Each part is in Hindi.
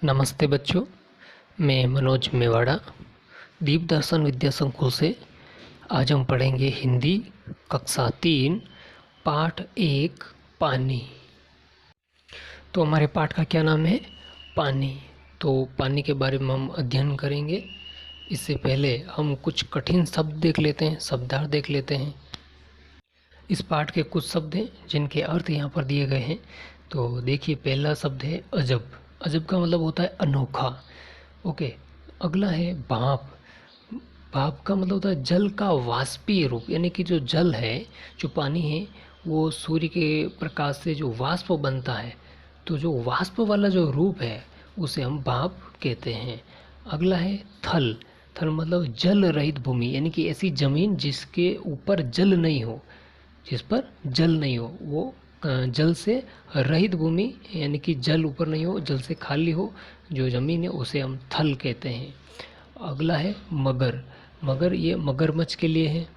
नमस्ते बच्चों, मैं मनोज मेवाड़ा दीप दर्शन विद्या संकुल से। आज हम पढ़ेंगे हिंदी कक्षा 3 पाठ 1 पानी। तो हमारे पाठ का क्या नाम है? पानी। तो पानी के बारे में हम अध्ययन करेंगे। इससे पहले हम कुछ कठिन शब्द देख लेते हैं, शब्दार्थ देख लेते हैं। इस पाठ के कुछ शब्द हैं जिनके अर्थ यहाँ पर दिए गए हैं। तो देखिए, पहला शब्द है अजब। अजब का मतलब होता है अनोखा। ओके। अगला है भाप। भाप का मतलब होता है जल का वाष्पीय रूप, यानी कि जो जल है, जो पानी है, वो सूर्य के प्रकाश से जो वाष्प बनता है, तो जो वाष्प वाला जो रूप है उसे हम भाप कहते हैं। अगला है थल। थल मतलब जल रहित भूमि, यानी कि ऐसी जमीन जिसके ऊपर जल नहीं हो, जिस पर जल नहीं हो, वो जल से रहित भूमि, यानी कि जल ऊपर नहीं हो, जल से खाली हो जो ज़मीन है उसे हम थल कहते हैं। अगला है मगर। मगर ये मगरमच्छ के लिए है।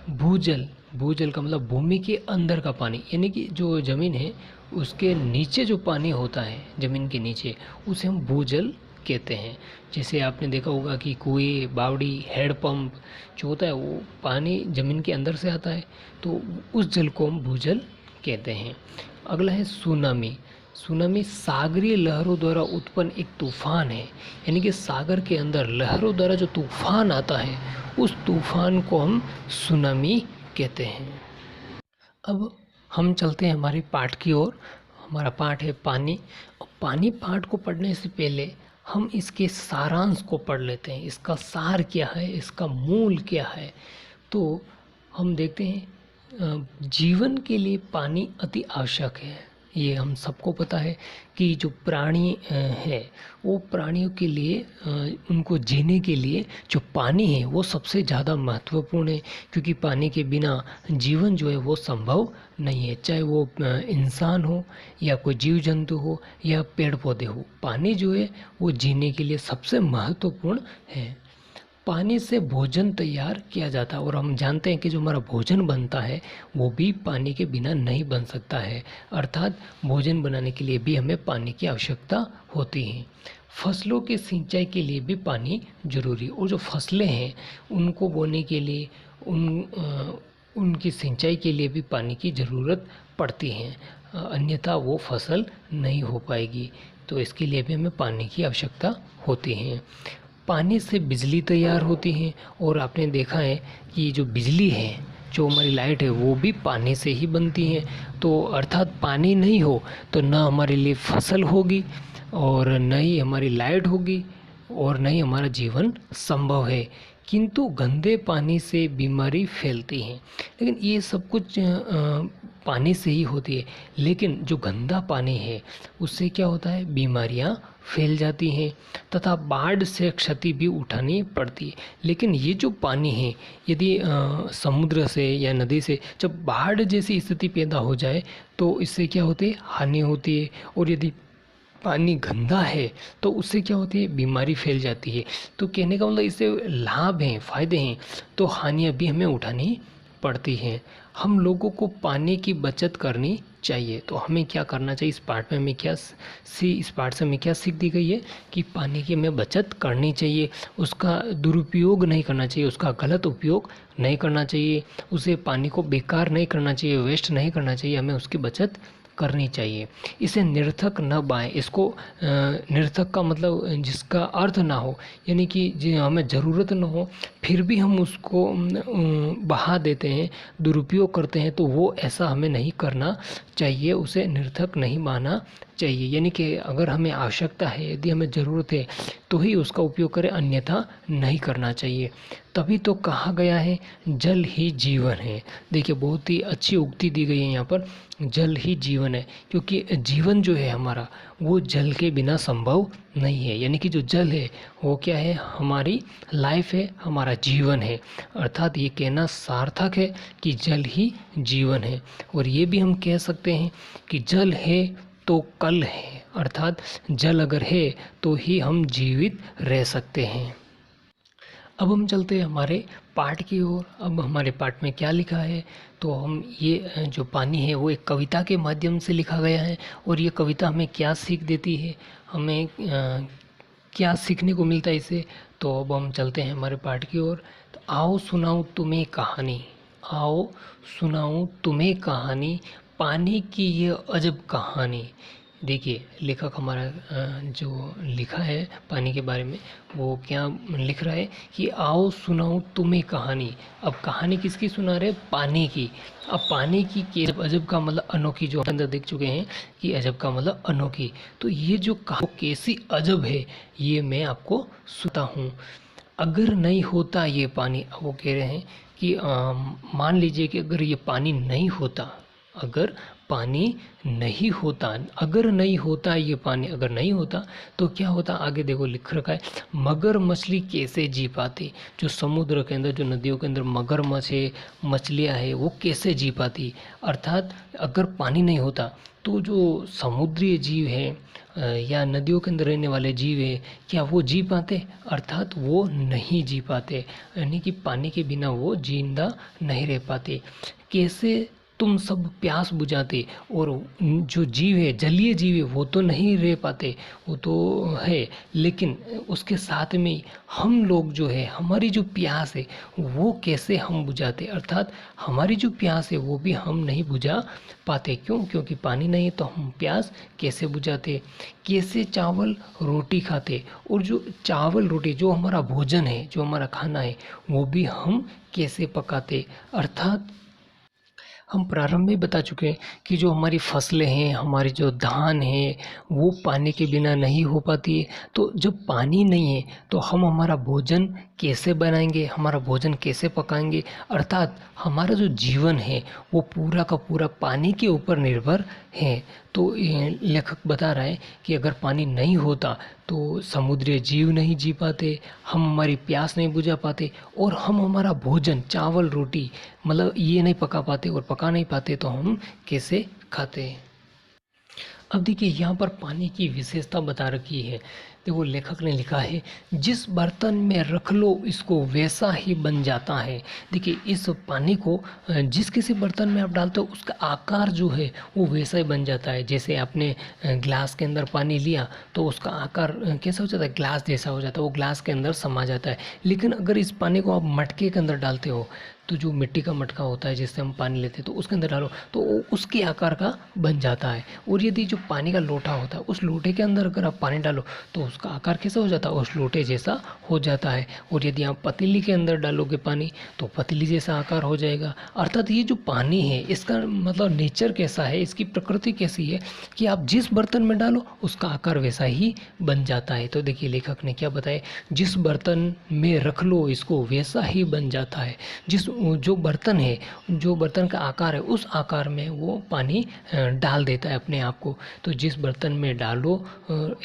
भूजल। भूजल का मतलब भूमि के अंदर का पानी, यानी कि जो ज़मीन है उसके नीचे जो पानी होता है ज़मीन के नीचे, उसे हम भूजल कहते हैं। जैसे आपने देखा होगा कि कुएं, बावड़ी, हैंडपंप जो होता है वो पानी ज़मीन के अंदर से आता है, तो उस जल को हम भूजल कहते हैं। अगला है सुनामी। सुनामी सागरीय लहरों द्वारा उत्पन्न एक तूफान है, यानी कि सागर के अंदर लहरों द्वारा जो तूफान आता है उस तूफान को हम सुनामी कहते हैं। अब हम चलते हैं हमारे पाठ की ओर। हमारा पाठ है पानी। और पानी पाठ को पढ़ने से पहले हम इसके सारांश को पढ़ लेते हैं। इसका सार क्या है, इसका मूल क्या है। तो हम देखते हैं, जीवन के लिए पानी अति आवश्यक है। ये हम सबको पता है कि जो प्राणी है, वो प्राणियों के लिए, उनको जीने के लिए जो पानी है वो सबसे ज़्यादा महत्वपूर्ण है, क्योंकि पानी के बिना जीवन जो है वो संभव नहीं है। चाहे वो इंसान हो या कोई जीव जंतु हो या पेड़ पौधे हो, पानी जो है वो जीने के लिए सबसे महत्वपूर्ण है। पानी से भोजन तैयार किया जाता है, और हम जानते हैं कि जो हमारा भोजन बनता है वो भी पानी के बिना नहीं बन सकता है। अर्थात भोजन बनाने के लिए भी हमें पानी की आवश्यकता होती है। फसलों के सिंचाई के लिए भी पानी जरूरी, और जो फसलें हैं उनको बोने के लिए, उनकी सिंचाई के लिए भी पानी की ज़रूरत पड़ती है, अन्यथा वो फसल नहीं हो पाएगी। तो इसके लिए भी हमें पानी की आवश्यकता होती है। पानी से बिजली तैयार होती है, और आपने देखा है कि जो बिजली है, जो हमारी लाइट है, वो भी पानी से ही बनती है। तो अर्थात पानी नहीं हो तो ना हमारे लिए फसल होगी, और न ही हमारी लाइट होगी, और न ही हमारा जीवन संभव है। किंतु गंदे पानी से बीमारी फैलती है। लेकिन ये सब कुछ पानी से ही होती है, लेकिन जो गंदा पानी है उससे क्या होता है, बीमारियां फैल जाती हैं तथा बाढ़ से क्षति भी उठानी पड़ती है। लेकिन ये जो पानी है, यदि समुद्र से या नदी से जब बाढ़ जैसी स्थिति पैदा हो जाए तो इससे क्या होती है, हानि होती है। और यदि पानी गंदा है तो उससे क्या होती है, बीमारी फैल जाती है। तो कहने का मतलब इससे लाभ हैं, फ़ायदे हैं, तो हानियाँ भी हमें उठानी पड़ती हैं। हम लोगों को पानी की बचत करनी चाहिए। तो हमें क्या करना चाहिए, इस पाठ में हमें इस पाठ से हमें क्या सीख दी गई है कि पानी की हमें बचत करनी चाहिए, उसका दुरुपयोग नहीं करना चाहिए, उसका गलत उपयोग नहीं करना चाहिए, उसे पानी को बेकार नहीं करना चाहिए, वेस्ट नहीं करना चाहिए, हमें उसकी बचत करनी चाहिए। इसे निरर्थक न बाएं। इसको निरर्थक का मतलब जिसका अर्थ ना हो, यानी कि जो हमें ज़रूरत न हो फिर भी हम उसको बहा देते हैं, दुरुपयोग करते हैं, तो वो ऐसा हमें नहीं करना चाहिए। उसे निरर्थक नहीं माना चाहिए। यानी कि अगर हमें आवश्यकता है, यदि हमें ज़रूरत है तो ही उसका उपयोग करें, अन्यथा नहीं करना चाहिए। तभी तो कहा गया है जल ही जीवन है। देखिए, बहुत ही अच्छी उक्ति दी गई है यहाँ पर, जल ही जीवन है, क्योंकि जीवन जो है हमारा वो जल के बिना संभव नहीं है। यानी कि जो जल है वो क्या है, हमारी लाइफ है, हमारा जीवन है। अर्थात ये कहना सार्थक है कि जल ही जीवन है। और ये भी हम कह सकते हैं कि जल है तो कल है, अर्थात जल अगर है तो ही हम जीवित रह सकते हैं। अब हम चलते हैं हमारे पाठ की ओर। अब हमारे पाठ में क्या लिखा है, तो हम ये जो पानी है वो एक कविता के माध्यम से लिखा गया है। और ये कविता हमें क्या सीख देती है, हमें क्या सीखने को मिलता है इससे। तो अब हम चलते हैं हमारे पाठ की ओर। तो आओ सुनाऊं तुम्हें कहानी, आओ सुनाऊं तुम्हें कहानी, पानी की ये अजब कहानी। देखिए लेखक हमारा जो लिखा है पानी के बारे में वो क्या लिख रहा है कि आओ सुनाऊं तुम्हें कहानी। अब कहानी किसकी सुना रहे, पानी की। अब पानी की अजब, अजब का मतलब अनोखी, जो हम अंदर देख चुके हैं कि अजब का मतलब अनोखी। तो ये जो कहानी कैसी अजब है ये मैं आपको सुनाता हूँ। अगर नहीं होता ये पानी, अब वो कह रहे हैं कि मान लीजिए कि अगर ये पानी नहीं होता, अगर पानी नहीं होता, अगर नहीं होता ये पानी, अगर नहीं होता तो क्या होता, आगे देखो लिख रखा है, मगर मछली कैसे जी पाती। जो समुद्र के अंदर, जो नदियों के अंदर मगरमच्छ है, मछलियाँ है, वो कैसे जी पाती। अर्थात अगर पानी नहीं होता तो जो समुद्री जीव हैं या नदियों के अंदर रहने वाले जीव हैं, क्या वो जी पाते, अर्थात वो नहीं जी पाते, यानी कि पानी के बिना वो जिंदा नहीं रह पाते। कैसे तुम सब प्यास बुझाते, और जो जीव है, जलीय जीव है, वो तो नहीं रह पाते, वो तो है, लेकिन उसके साथ में हम लोग जो है, हमारी जो प्यास है वो कैसे हम बुझाते, अर्थात हमारी जो प्यास है वो भी हम नहीं बुझा पाते। क्यों, क्योंकि पानी नहीं है तो हम प्यास कैसे बुझाते। कैसे चावल रोटी खाते, और जो चावल रोटी जो हमारा भोजन है, जो हमारा खाना है, वो भी हम कैसे पकाते। अर्थात हम प्रारंभ में बता चुके हैं कि जो हमारी फसलें हैं, हमारी जो धान है, वो पानी के बिना नहीं हो पाती है। तो जब पानी नहीं है तो हम हमारा भोजन कैसे बनाएंगे, हमारा भोजन कैसे पकाएंगे। अर्थात हमारा जो जीवन है वो पूरा का पूरा पानी के ऊपर निर्भर है। तो ये लेखक बता रहा है कि अगर पानी नहीं होता तो समुद्री जीव नहीं जी पाते, हम हमारी प्यास नहीं बुझा पाते, और हम हमारा भोजन चावल रोटी मतलब ये नहीं पका पाते, और पका नहीं पाते तो हम कैसे खाते। अब देखिए यहाँ पर पानी की विशेषता बता रखी है। देखो लेखक ने लिखा है, जिस बर्तन में रख लो इसको वैसा ही बन जाता है। देखिए इस पानी को जिस किसी बर्तन में आप डालते हो उसका आकार जो है वो वैसा ही बन जाता है। जैसे आपने ग्लास के अंदर पानी लिया तो उसका आकार कैसा हो जाता है, ग्लास जैसा हो जाता है, वो ग्लास के अंदर समा जाता है। लेकिन अगर इस पानी को आप मटके के अंदर डालते हो, तो जो मिट्टी का मटका होता है जिससे हम पानी लेते हैं, तो उसके अंदर डालो तो वो उसके आकार का बन जाता है। और यदि जो पानी का लोटा होता है, उस लोटे के अंदर अगर आप पानी डालो तो उसका आकार कैसा हो जाता है, उस लोटे जैसा हो जाता है। और यदि आप पतीली के अंदर डालोगे पानी तो पतीली जैसा आकार हो जाएगा। अर्थात ये जो पानी है इसका मतलब नेचर कैसा है, इसकी प्रकृति कैसी है कि आप जिस बर्तन में डालो उसका आकार वैसा ही बन जाता है। तो देखिए लेखक ने क्या बताया, जिस बर्तन में रख लो इसको वैसा ही बन जाता है। जिस जो बर्तन है, जो बर्तन का आकार है उस आकार में वो पानी डाल देता है अपने आप को। तो जिस बर्तन में डालो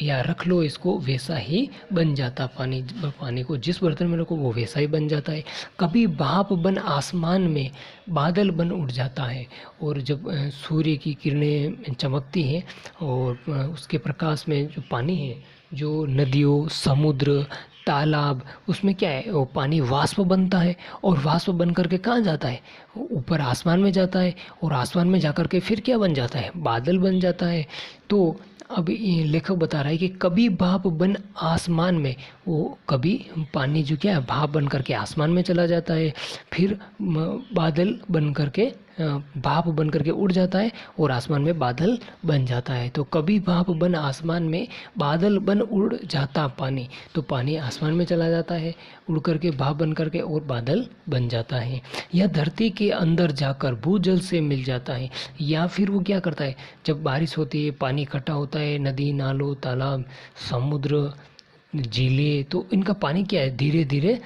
या रख लो इसको वैसा ही बन जाता पानी। पानी को जिस बर्तन में रखो वो वैसा ही बन जाता है। कभी भाप बन आसमान में बादल बन उड़ जाता है। और जब सूर्य की किरणें चमकती हैं और उसके प्रकाश में जो पानी है, जो नदियों, समुद्र, तालाब, उसमें क्या है, वो पानी वाष्प बनता है, और वाष्प बन करके कहाँ जाता है, ऊपर आसमान में जाता है, और आसमान में जाकर के फिर क्या बन जाता है, बादल बन जाता है। तो अब ये लेखक बता रहा है कि कभी भाप बन आसमान में, वो कभी पानी जो क्या है भाप बन करके आसमान में चला जाता है, फिर बादल बन करके भाप बन करके उड़ जाता है और आसमान में बादल बन जाता है। तो कभी भाप बन आसमान में बादल बन उड़ जाता पानी, तो पानी आसमान में चला जाता है उड़ करके भाप बन करके, और बादल बन जाता है। यह धरती के अंदर जाकर भूजल से मिल जाता है। या फिर वो क्या करता है, जब बारिश होती है, पानी इकट्ठा होता है, नदी नालों, तालाब, समुद्र, झीलें, तो इनका पानी क्या है धीरे धीरे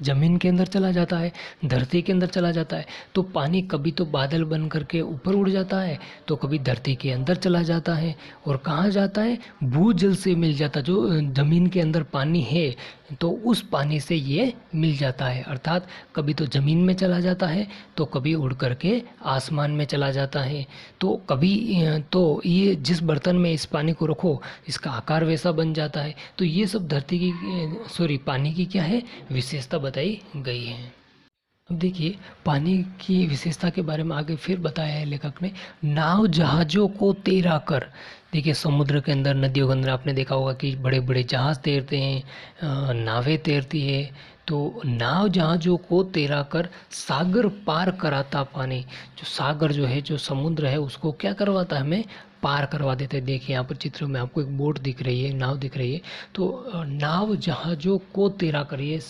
ज़मीन के अंदर चला जाता है, धरती के अंदर चला जाता है। तो पानी कभी तो बादल बन करके ऊपर उड़ जाता है, तो कभी धरती के अंदर चला जाता है। और कहाँ जाता है? भूजल से मिल जाता, जो ज़मीन के अंदर पानी है तो उस पानी से ये मिल जाता है। अर्थात कभी तो ज़मीन में चला जाता है, तो कभी उड़ करके आसमान में चला जाता है। तो कभी तो ये जिस बर्तन में इस पानी को रखो, इसका आकार वैसा बन जाता है। तो ये सब धरती की पानी की क्या है, विशेषता बताई गई है। अब देखिए, पानी की विशेषता के बारे में आगे फिर बताया है लेखक ने, नाव जहाज़ों को तैरा कर। देखिए, समुद्र के अंदर, नदियों के अंदर आपने देखा होगा कि बड़े बड़े जहाज़ तैरते हैं, नावें तैरती है। तो नाव जहाज़ों को तैरा कर सागर पार कराता पानी। जो सागर जो है, जो समुद्र है, उसको क्या करवाता है? हमें पार करवा देते हैं। देखिए यहाँ पर चित्र में आपको एक बोट दिख रही है, नाव दिख रही है। तो नाव जहाज़ों को तैरा कर, ये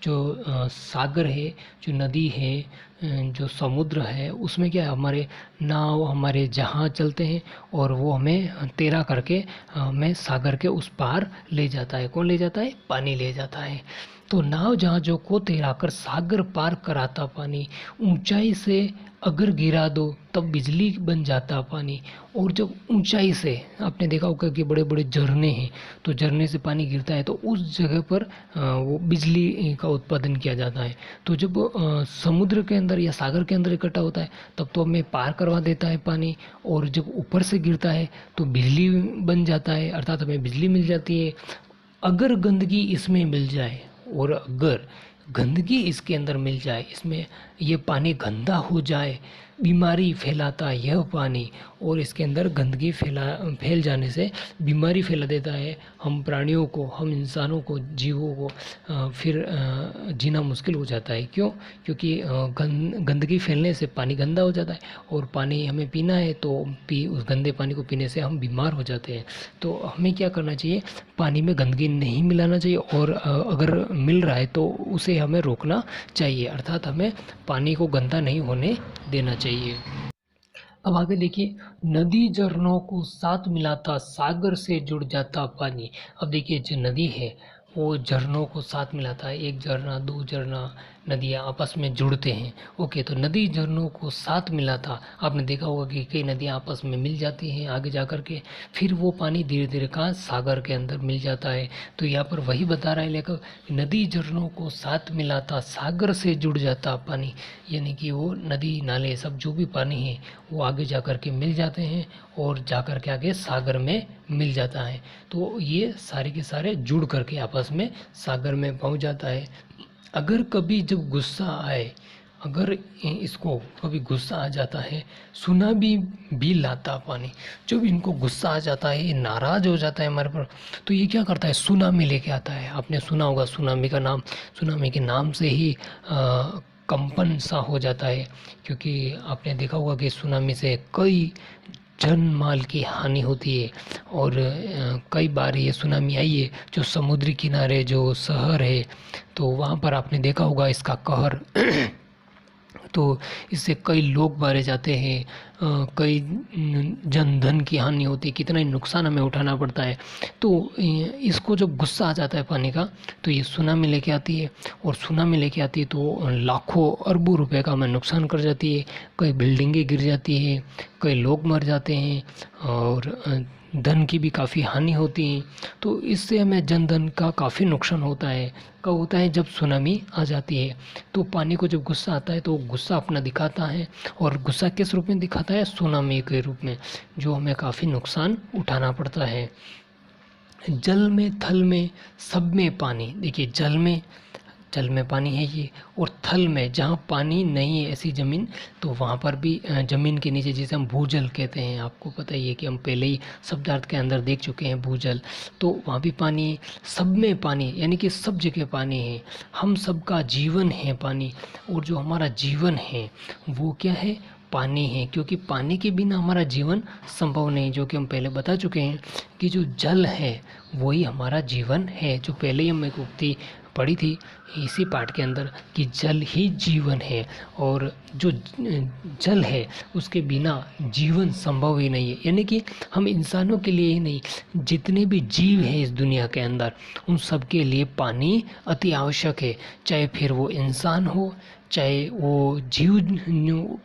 जो सागर है, जो नदी है, जो समुद्र है, उसमें क्या है, हमारे नाव, हमारे जहाज़ चलते हैं और वो हमें तैरा करके हमें सागर के उस पार ले जाता है। कौन ले जाता है? पानी ले जाता है। तो नाव जहाज़ों को तैरा कर सागर पार कराता पानी, ऊंचाई से अगर गिरा दो तब बिजली बन जाता पानी। और जब ऊंचाई से, आपने देखा होगा कि बड़े बड़े झरने हैं, तो झरने से पानी गिरता है तो उस जगह पर वो बिजली का उत्पादन किया जाता है। तो जब समुद्र के अंदर या सागर के अंदर इकट्ठा होता है तब तो हमें पार करवा देता है पानी, और जब ऊपर से गिरता है तो बिजली बन जाता है, अर्थात हमें बिजली मिल जाती है। अगर गंदगी इसमें मिल जाए, और अगर गंदगी इसके अंदर मिल जाए, इसमें ये पानी गंदा हो जाए, बीमारी फैलाता है यह पानी, और इसके अंदर गंदगी फैल जाने से बीमारी फैला देता है हम प्राणियों को, हम इंसानों को, जीवों को। फिर जीना मुश्किल हो जाता है। क्यों? क्योंकि गंदगी फैलने से पानी गंदा हो जाता है, और पानी हमें पीना है तो उस गंदे पानी को पीने से हम बीमार हो जाते हैं। तो हमें क्या करना चाहिए? पानी में गंदगी नहीं मिलाना चाहिए, और अगर मिल रहा है तो उसे हमें रोकना चाहिए, अर्थात हमें पानी को गंदा नहीं होने देना चाहिए। अब आगे देखिए, नदी झरनों को साथ मिलाता सागर से जुड़ जाता पानी। अब देखिए, जो नदी है वो झरनों को साथ मिलाता है, एक झरना, दो झरना, नदियाँ आपस में जुड़ते हैं। ओके, तो नदी झरनों को साथ मिलाता, आपने देखा होगा कि कई नदियाँ आपस में मिल जाती हैं आगे जा कर के, फिर वो पानी धीरे धीरे कहाँ, सागर के अंदर मिल जाता है। तो यहाँ पर वही बता रहा है लेखक, नदी झरनों को साथ मिलाता सागर से जुड़ जाता पानी, यानी कि वो नदी नाले सब जो भी पानी है वो आगे जा कर के मिल जाते हैं, और जा कर के आगे सागर में मिल जाता है। तो ये सारे के सारे जुड़ करके आपस में सागर में पहुंच जाता है। अगर कभी जब गुस्सा आए, अगर इसको कभी गुस्सा आ जाता है, सुनामी भी लाता पानी। जब इनको गुस्सा आ जाता है, ये नाराज़ हो जाता है हमारे पर, तो ये क्या करता है? सुनामी लेके आता है। आपने सुना होगा सुनामी का नाम, सुनामी के नाम से ही कंपन सा हो जाता है, क्योंकि आपने देखा होगा कि सुनामी से कई जन माल की हानि होती है। और कई बार ये सुनामी आई है, जो समुद्री किनारे जो शहर है, तो वहाँ पर आपने देखा होगा इसका कहर। तो इससे कई लोग मारे जाते हैं, कई जन धन की हानि होती है, कितना ही नुकसान हमें उठाना पड़ता है। तो इसको जब गुस्सा आ जाता है पानी का, तो ये सुनामी लेके आती है, और सुनामी लेके आती है तो लाखों अरबों रुपए का हमें नुकसान कर जाती है। कई बिल्डिंगें गिर जाती हैं, कई लोग मर जाते हैं, और धन की भी काफ़ी हानि होती है। तो इससे हमें जन धन का काफ़ी नुकसान होता है। कब होता है? जब सुनामी आ जाती है। तो पानी को जब गुस्सा आता है तो गुस्सा अपना दिखाता है, और गुस्सा किस रूप में दिखाता है? सुनामी के रूप में, जो हमें काफ़ी नुकसान उठाना पड़ता है। जल में, थल में, सब में पानी। देखिए, जल में पानी है ये, और थल में जहाँ पानी नहीं है, ऐसी ज़मीन, तो वहाँ पर भी ज़मीन के नीचे, जिसे हम भूजल कहते हैं, आपको पता ही है कि हम पहले ही शब्दार्थ के अंदर देख चुके हैं भूजल, तो वहाँ भी पानी है। सब में पानी, यानी कि सब जगह पानी है। हम सबका जीवन है पानी, और जो हमारा जीवन है वो क्या है? पानी है, क्योंकि पानी के बिना हमारा जीवन संभव नहीं, जो कि हम पहले बता चुके हैं कि जो जल है वही हमारा जीवन है। जो पहले ही हम एक उक्ति पढ़ी थी इसी पाठ के अंदर कि जल ही जीवन है, और जो जल है उसके बिना जीवन संभव ही नहीं है। यानी कि हम इंसानों के लिए ही नहीं, जितने भी जीव हैं इस दुनिया के अंदर, उन सब के लिए पानी अति आवश्यक है। चाहे फिर वो इंसान हो, चाहे वो जीव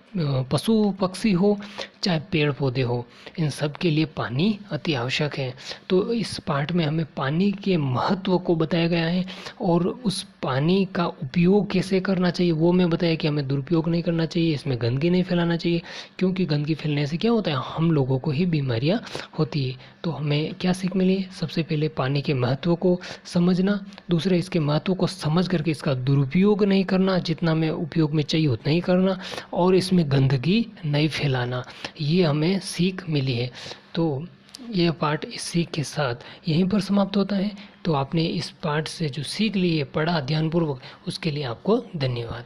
पशु पक्षी हो, चाहे पेड़ पौधे हो, इन सब के लिए पानी अति आवश्यक है। तो इस पाठ में हमें पानी के महत्व को बताया गया है, और उस पानी का उपयोग कैसे करना चाहिए वो मैं बताया कि हमें दुरुपयोग नहीं करना चाहिए, इसमें गंदगी नहीं फैलाना चाहिए, क्योंकि गंदगी फैलने से क्या होता है, हम लोगों को ही बीमारियां होती है। तो हमें क्या सीख मिली? सबसे पहले पानी के महत्व को समझना, दूसरे इसके महत्व को समझ करके इसका दुरुपयोग नहीं करना, जितना में उपयोग में चाहिए उतना ही करना, और इसमें गंदगी नहीं फैलाना, ये हमें सीख मिली है। तो यह पाठ इस सीख के साथ यहीं पर समाप्त होता है। तो आपने इस पाठ से जो सीख ली है, पढ़ा ध्यानपूर्वक, उसके लिए आपको धन्यवाद।